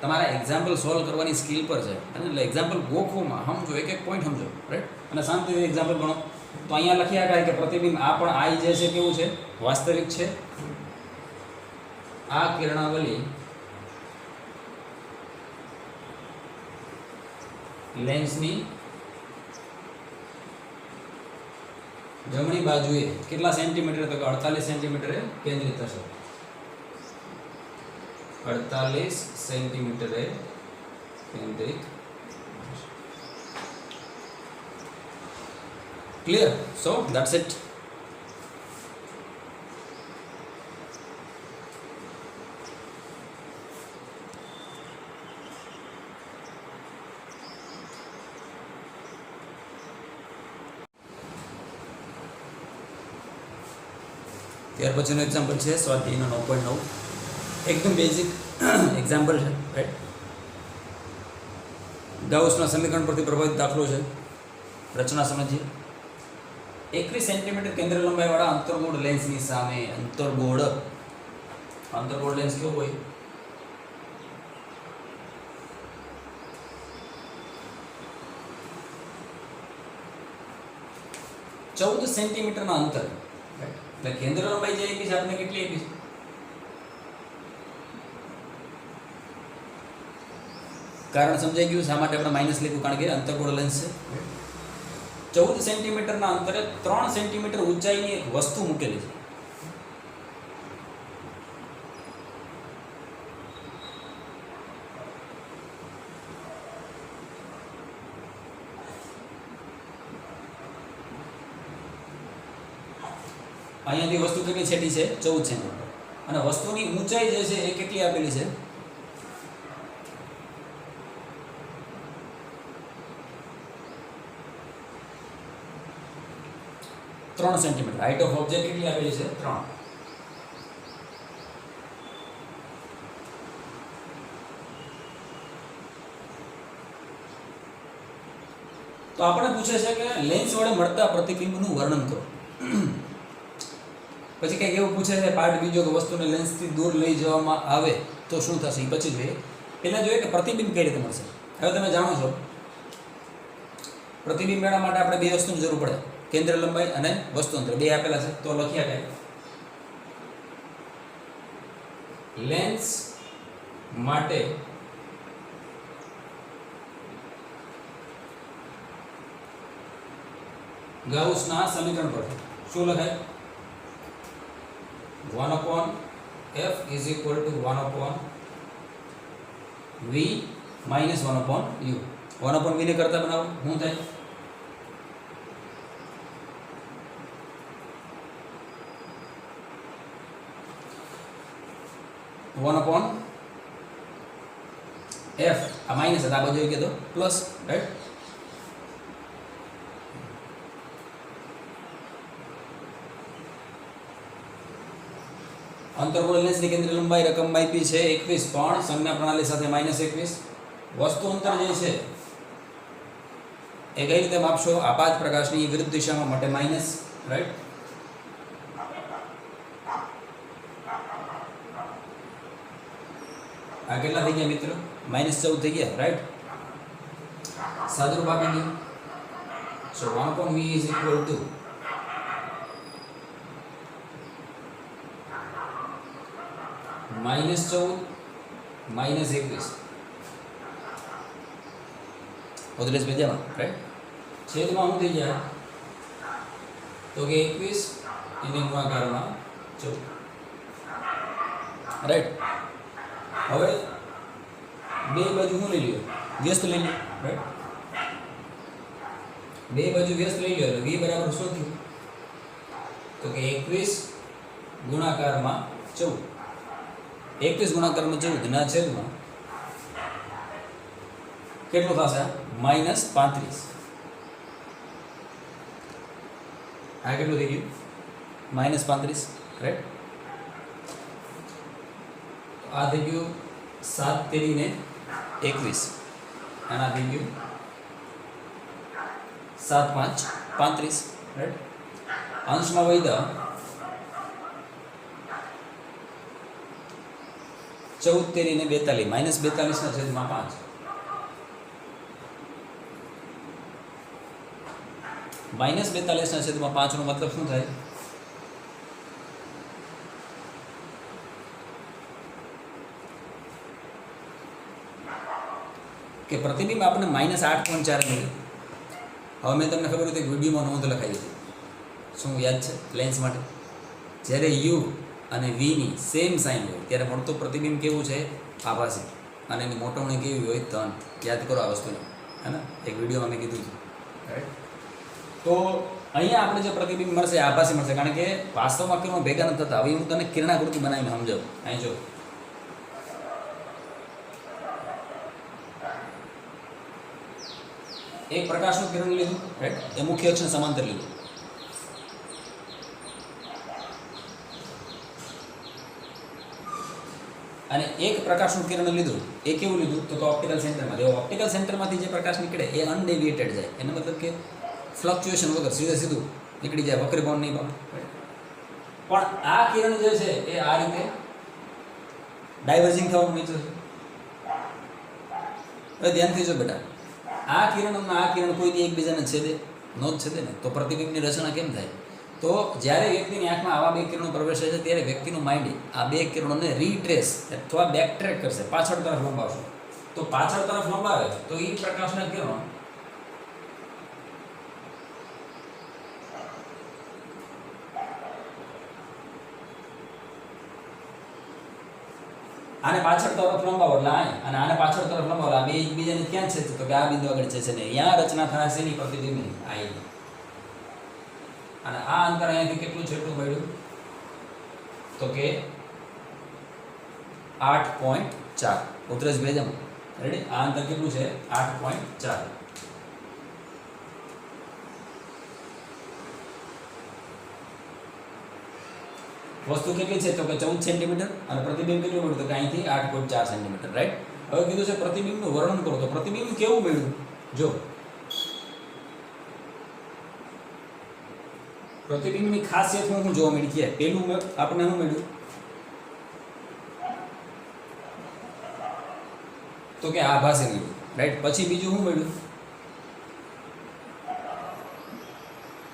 [SPEAKER 1] તમારા એક્ઝામ્પલ સોલ્વ કરવાની સ્કિલ પર છે. એટલે એક્ઝામ્પલ ગોખોમાં સમજો, એક એક પોઈન્ટ સમજો, રાઈટ. અને શાંતિથી એક્ઝામ્પલ ગણો. તો અહીંયા લખી શકાય કે પ્રતિબિંબ આ પણ આઈ જે છે કેવું છે વાસ્તવિક છે. આ કિરણાવલી લેન્સની જમણી બાજુએ કેટલા સેન્ટીમીટર તો કે 48 સેન્ટીમીટરે કેન્દ્રિત થશે. 48 સેન્ટીમીટરે કેન્દ્રિત. ક્લિયર? So that's it. ત્યાર પછીનું એક્ઝામ્પલ છે સ્વાધ્યાયનો 9.9 એકદમ બેઝિક એક્ઝામ્પલ છે રાઈટ. ગાઉસના સમીકરણ પરથી પ્રભાવિત દાખલો છે. રચના સમજીએ. 21 સેન્ટીમીટર કેન્દ્ર લંબાઈવાળા અંતર્ગોળ લેન્સની સામે અંતર્ગોળ લેન્સ કેવો હોય? ચૌદ સેન્ટીમીટરના અંતર. એટલે કેન્દ્ર લંબાઈ જે આપી છે આપણે કેટલી આપી છે? કારણ સમજાઈ ગયું શા માટે આપણે માઇનસ લીધું? કારણ કે અંતર્ગોળ લેન્સ છે. 14 સેન્ટીમીટરના અંતરે 3 સેન્ટીમીટર ઊંચાઈની એક વસ્તુ મૂકેલી છે. અહીંયાથી વસ્તુ કેટલી છેટી છે? 14 સેન્ટીમીટર. અને વસ્તુની ઊંચાઈ જે છે એ કેટલી આપેલી છે? 3 સેન્ટીમીટર. હાઇટ ઓફ ઓબ્જેક્ટ કેટલી આપેલી છે? 3. તો આપણે પૂછે છે કે લેન્સ વડે મળતા પ્રતિબિંબનું વર્ણન કરો. પછી કંઈક એવું પૂછે છે પાર્ટ બીજો કે વસ્તુને લેન્સથી દૂર લઈ જવામાં આવે તો શું થશે? એ પછી જોઈએ. પહેલાં જોઈએ કે પ્રતિબિંબ કઈ રીતે મળશે. હવે તમે જાણો છો પ્રતિબિંબ મેળવવા માટે આપણે બે વસ્તુની જરૂર પડે, કેન્દ્ર લંબાઈ અને વસ્તુ અંતર. બે આપેલા છે તો લખ્યા કાંઈ. લેન્સ માટે ગાઉસના સમીકરણ પર શું લખાય? 1/f is equal to 1/v minus 1/u. 1/v ને કરતા બનાવો શું થાય? f આ માઇનસ હતા, આ બાજુ કે તો પ્લસ રાઈટ. અંતર્ગોળ લેન્સની કેન્દ્રીય લંબાઈ રકમ આપી છે 21 પણ સંજ્ઞા પ્રણાલી સાથે -21. વસ્તુ અંતર જે છે એ કઈ રીતે માપશો? આપાત પ્રકાશની વિરુદ્ધ દિશામાં માટે માઇનસ રાઈટ. આ કેટલા થઈ ગયા મિત્રો? -14 થઈ ગયા રાઈટ. સાદુરૂપ આપી દો. સો 1/v is equal to -14 -21 ઓદરેસ બેજામાં right. છેદમાં શું થઈ જાય? તો કે 21 એને ગુણાકારમાં 14 રાઈટ. હવે બે બાજુ શું લઈ લ્યો? વ્યસ્ત લઈ લો રાઈટ. બે બાજુ વ્યસ્ત લઈ લો એટલે v બરાબર શું થયું? તો કે 21 ગુણાકારમાં 14. 21 ગુણાકારમાં 14 ના છેદમાં કેટલું થશે? -35. આ કેટલું થઈ ગયું? -35 રાઈટ. આ થઈ ગયું 7 તેરી ને 21 અને આ થઈ ગયું 7 5 35 રાઈટ. અંશમાં વૈદા 14 તેરી ને 42 -42 ના છેદમાં 5. -42 ના છેદમાં 5 નો મતલબ શું થાય? કે પ્રતિબિંબ આપણે -8.4 મળ્યું. હવે મેં તમને ખબર હતી વિડીયોમાં નોંધ લખાઈ હતી. શું યાદ છે? લેન્સ માટે જ્યારે યુ અને વીની સેમ સાઇન હોય ત્યારે મળતું પ્રતિબિંબ કેવું છે? આભાસી. અને એની મોટવણી કેવી હોય? ધન. યાદ કરો આ વસ્તુને, હે ને? એક વિડીયોમાં મેં કીધું હતું રાઈટ. તો અહીંયા આપણે જે પ્રતિબિંબ મળશે આભાસી મળશે, કારણ કે વાસ્તવમાં કિરણો ભેગા નથી થતા. હવે હું તને કિરણાકૃતિ બનાવીને સમજાવું. અહીં જો એક પ્રકાશનું કિરણ લીધું રાઈટ. એ મુખ્ય અક્ષને સમાંતર લીધું. અને એક પ્રકાશનું કિરણ લીધું, એ કેવું લીધું તો ઓપ્ટિકલ સેન્ટરમાં. એ ઓપ્ટિકલ સેન્ટરમાંથી જે પ્રકાશ નીકળે એ અનડેવિએટેડ જાય, એનો મતલબ કે ફ્લક્ચ્યુએશન વગર સીધું નીકળી જાય, વક્રીભવન નહીં પામે. પણ આ કિરણ જે છે એ આ રીતે ડાયવર્જિંગ થવાનું નેચર છે. હવે ધ્યાનથી જો બેટા, આ કિરણ અને આ કિરણ કોઈ એકબીજાને છેદે ન જ છેદે ને, તો પ્રતિબિંબની રચના કેમ થાય? તો જ્યારે વ્યક્તિની આંખમાં આવા બે કિરણો પ્રવેશે છે ત્યારે વ્યક્તિનું માઇન્ડ આ બે કિરણોને રીટ્રેસ અથવા બેકટ્રેક કરશે, પાછળ તરફ લંબાવશે. તો પાછળ તરફ લંબાવે તો એ પ્રકાશના કિરણો આને પાછળ તરફ લંબાવો એટલે અને આને પાછળ તરફ લંબાવો, આ બે એકબીજાને ક્યાં છે તો કે આ બિંદુ આગળ છે ને અહીંયા રચના થાય છે ની પ્રતિબિંબની આ. અને આ અંતર અહીંયાથી કેટલું છે એટલું મળ્યું તો કે 8.4. ઉતરેશ ભેજમ રેડી? આ અંતર કેટલું છે? 8.4. વસ્તુ કેટલી છે તો કે 14 સેન્ટીમીટર અને પ્રતિબિંબ કેટલું મળ્યું તો કે અહીંથી 8.4 સેન્ટીમીટર. રાઈટ? હવે કીધું છે પ્રતિબિંબનું વર્ણન કરો, તો પ્રતિબિંબ કેવું મળ્યું? જો પ્રતિબિંબની ખાસિયત હું જોવા મળી છે. પેલું આપણે શું મળ્યું તો કે આભાસી મળ્યું. રાઈટ? પછી બીજું શું મળ્યું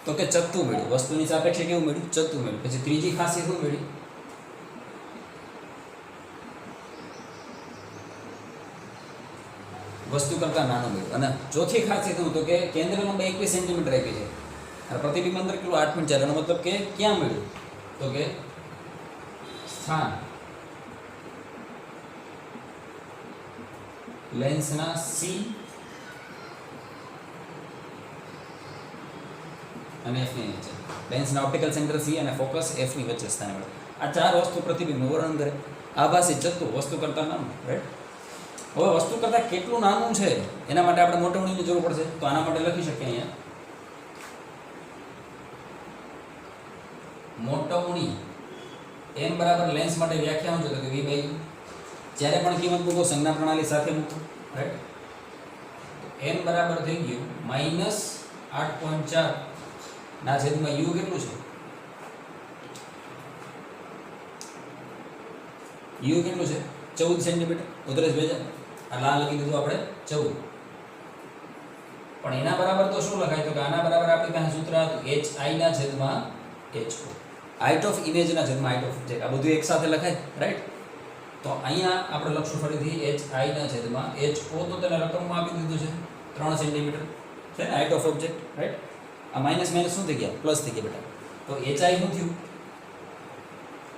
[SPEAKER 1] તો કે ચત્તુ મળ્યું. વસ્તુની સાપેક્ષે કેવું મળ્યું? ચત્તુ મળ્યું. પછી ત્રીજી ખાસિયત શું મળી? વસ્તુ કરતાં નાનું મળ્યું. અને ચોથી ખાસિયત શું તો કે કેન્દ્ર લંબાઈ 21 સેન્ટીમીટર આપી છે અને પ્રતિબિંબ અંતર કેટલું? 8.4. એનો મતલબ કે ક્યાં મળ્યું તો કે સ્થાન લેન્સના સી અને એફ ની નીચે. લેન્સના ઓપ્ટિકલ સેન્ટર સી અને ફોકસ એફ ની વચ્ચે સ્થાને મળે. આ ચાર વસ્તુ પ્રતિબિંબનું વર્ણન કરે. આભાસી, ચત્તુ, વસ્તુ કરતાં નાનું. રાઈટ? હવે વસ્તુ કરતાં કેટલું નાનું છે એના માટે આપણે મોટવણીની જરૂર પડશે. તો આના માટે લખી શકીએ અહીંયા મોટવણી m બરાબર લેન્સ માટે વ્યાખ્યા શું છે તો કે v/u. જ્યારે પણ કિંમત મૂકો સંજ્ઞા પ્રણાલી સાથે મૂકો. રાઈટ? m બરાબર થઈ ગયું -8.4 ના છેદમાં u કેટલું છે? u કેટલું છે? 14 સેન્ટીમીટર. ઉતરેશ ભેજા આ લાલ લખી દીધું આપણે 14. પણ એના બરાબર તો શું લખાય તો કે આના બરાબર આપણી પાસે સૂત્ર હતું hi ના છેદમાં ho. હાઇટ ઓફ ઇમેજના છેદમાં હાઇટ ઓફ ઓબ્જેક્ટ. આ બધું એક સાથે લખાય. રાઈટ? તો અહીંયા આપણે લખશું ફરીથી hi ના છેદમાં ho. તો તેને રકમમાં આપી દીધું છે 3 સેન્ટીમીટર છે ને હાઇટ ઓફ ઓબ્જેક્ટ. રાઈટ? આ માઇનસ માઇનસ શું થઈ ગયા? પ્લસ થઈ ગયા બેટા. તો hi શું થયું?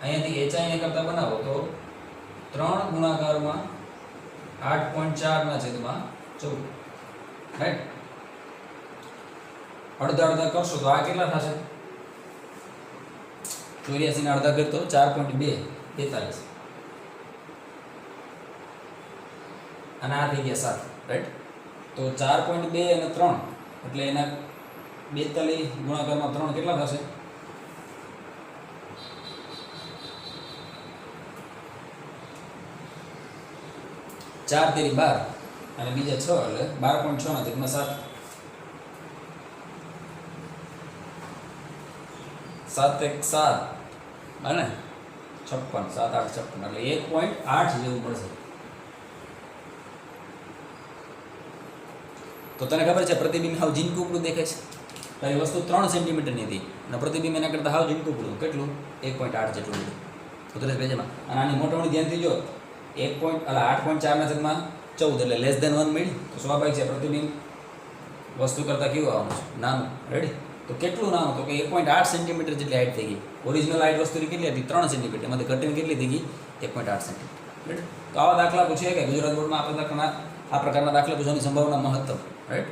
[SPEAKER 1] અહીંયાથી hi ને કરતા બનાવો તો 3 ગુણાકારમાં 8.4 ના છેદમાં 14. રાઈટ? અડધા અડધા કરશો તો આ કેટલા થશે? 84 ને અડધા કરતો 4.2 43 અને આ થઈ ગયા 7. રાઈટ? તો 4.2 અને 3 એટલે એના 42 ગુણાકારમાં 3 કેટલા થશે? 4 તેરી 12 અને બીજા 6 એટલે 12.6 ના છેદમાં 7. 7 1 7 અને 56 7 8 56 એટલે 1.8 જેવું પડશે. તો તને ખબર છે પ્રતિબિંબ હાવ ઝીણકુકડું દેખાય છે. તારી વસ્તુ 3 સેન્ટીમીટરની હતી અને પ્રતિબિંબ એના કરતાં હાવ ઝીણકુકડું કેટલું? 1.8 જેટલું. તો તને પેજમાં અને આની મોટવણી ધ્યાનથી જો 8.4 ના છેદમાં 14 એટલે લેસ ધેન 1 મળી. તો સ્વાભાવિક છે પ્રતિબિંબ વસ્તુ કરતાં કેવું આવવાનું છે? નાનું. રેડી? તો કેટલું નાનું તો કે 1.8 સેન્ટીમીટર જેટલી હાઇટ થઈ ગઈ. ઓરિજિનલ હાઇટ વસ્તુની કેટલી હતી? 3 સેન્ટીમીટર. એમાંથી ઘટીને કેટલી થઈ ગઈ? 1.8 સેન્ટીમીટર. રાઈટ? તો આવા દાખલા પૂછે કે ગુજરાત બોર્ડમાં આ પ્રકારના દાખલા પૂછવાની સંભાવના મહત્તમ. રાઈટ?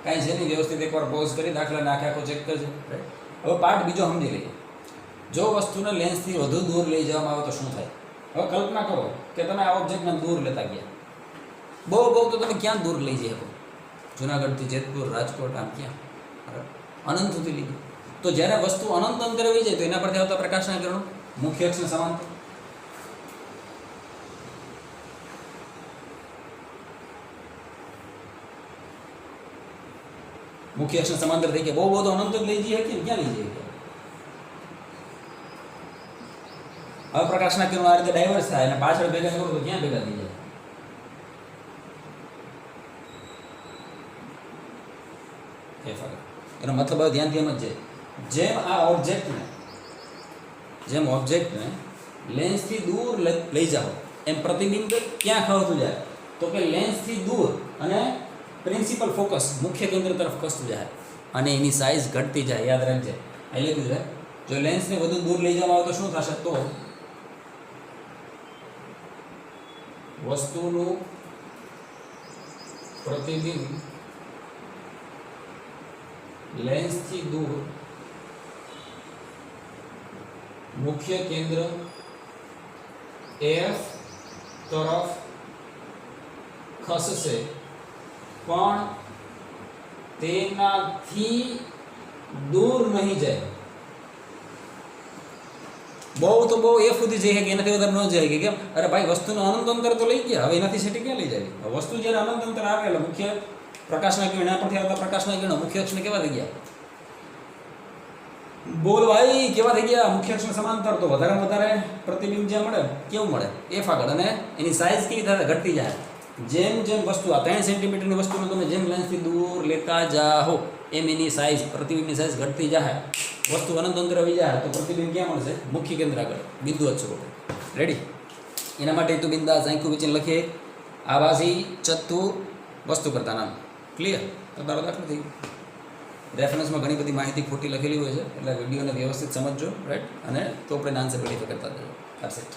[SPEAKER 1] કાંઈ છે નહીં, વ્યવસ્થિત એકવાર પોઝ કરી દાખલાને આખો ચેક કરજો. રાઈટ? હવે પાર્ટ બીજો સમજી લઈએ. જો વસ્તુને લેન્સથી વધુ દૂર લઈ જવામાં આવે તો શું થાય? હવે કલ્પના કરો કે તમે આ ઓબ્જેક્ટને દૂર લેતા ગયા. બહુ તો તમે ક્યાં દૂર લઈ જઈ શકો? જુનાગઢથી જેતપુર, રાજકોટ, આમ ક્યાં? અનંત સુધી લીધું. તો જ્યારે વસ્તુ અનંત અંતરે વહી જાય તો એના પરથી આવતા પ્રકાશના કિરણો મુખ્ય અક્ષને સમાંતર મુખ્ય અક્ષને સમાંતર થઈ ગયા, બહુ બધો અનંત જ લઈ જઈએ કે ક્યાં લઈ જઈએ? હવે પ્રકાશના કિરણો આ રીતે ડાયવર્સ થાય અને પાછળ ભેગા કરો તો ક્યાં ભેગા થઈ જાય? એ ફરક. એનો મતલબ હવે ધ્યાનથી એમ જ છે, જેમ આ ઓબ્જેક્ટને લેન્સથી દૂર લઈ જાઓ એમ પ્રતિબિંબ ક્યાં ખવતું જાય? તો કે લેન્સથી દૂર અને પ્રિન્સિપલ ફોકસ મુખ્ય કેન્દ્ર તરફ ખસતું જાય અને એની સાઇઝ ઘટતી જાય. યાદ રાખજે, અહીં લખ્યું છે જો લેન્સને વધુ દૂર લઈ જવામાં આવે તો શું થશે? તો વસ્તુનું પ્રતિબિંબ લેન્સથી દૂર મુખ્ય કેન્દ્ર F તરફ ખસશે પણ તેનાથી દૂર નહીં જાય. બહુ તો બહુ F સુધી જઈએ કે એનાથી વધારે ન જાય કે કેમ? અરે ભાઈ વસ્તુનો અનંત અંતર તો લઈ ગયા, હવે એનાથી સેટી ક્યાં લઈ જાય? વસ્તુ જ્યારે અનંત અંતર આવે એટલે મુખ્ય પ્રકાશના કિરણ એના પરથી આવતા પ્રકાશના કિરણો મુખ્ય અક્ષને કેવા થઈ ગયા? બોલ ભાઈ, કેવા થઈ ગયા? મુખ્ય અક્ષને સમાંતર. તો વધારે વધારે પ્રતિબિંબ જે મળે કેવું મળે? F આગળ. અને એની સાઇઝ કેવી થાય? ઘટતી જાય. જેમ જેમ વસ્તુ આ 3 સેન્ટીમીટરની વસ્તુને તમે જેમ લેન્સથી દૂર લેતા જાઓ એમ એની સાઇઝ પ્રતિબિંબની સાઇઝ ઘટતી જાય. વસ્તુ અનંત અંતર આવી જાય તો પ્રતિબિંબ ક્યાં મળશે? મુખ્ય કેન્દ્ર આગળ, બિંદુ જ સ્વરૂપે. રેડી? એના માટે તું બિંદાસ આંખું વિચીને લખીએ આભાસી ચતુ વસ્તુ કરતા નામ. ક્લિયર? તો તારો દાખલો થઈ ગયો. રેફરન્સમાં ઘણી બધી માહિતી ખોટી લખેલી હોય છે એટલે વિડીયોને વ્યવસ્થિત સમજજો, રાઈટ? અને તો આપણે આન્સર વેરીફાઈ કરતા જજો. That's it.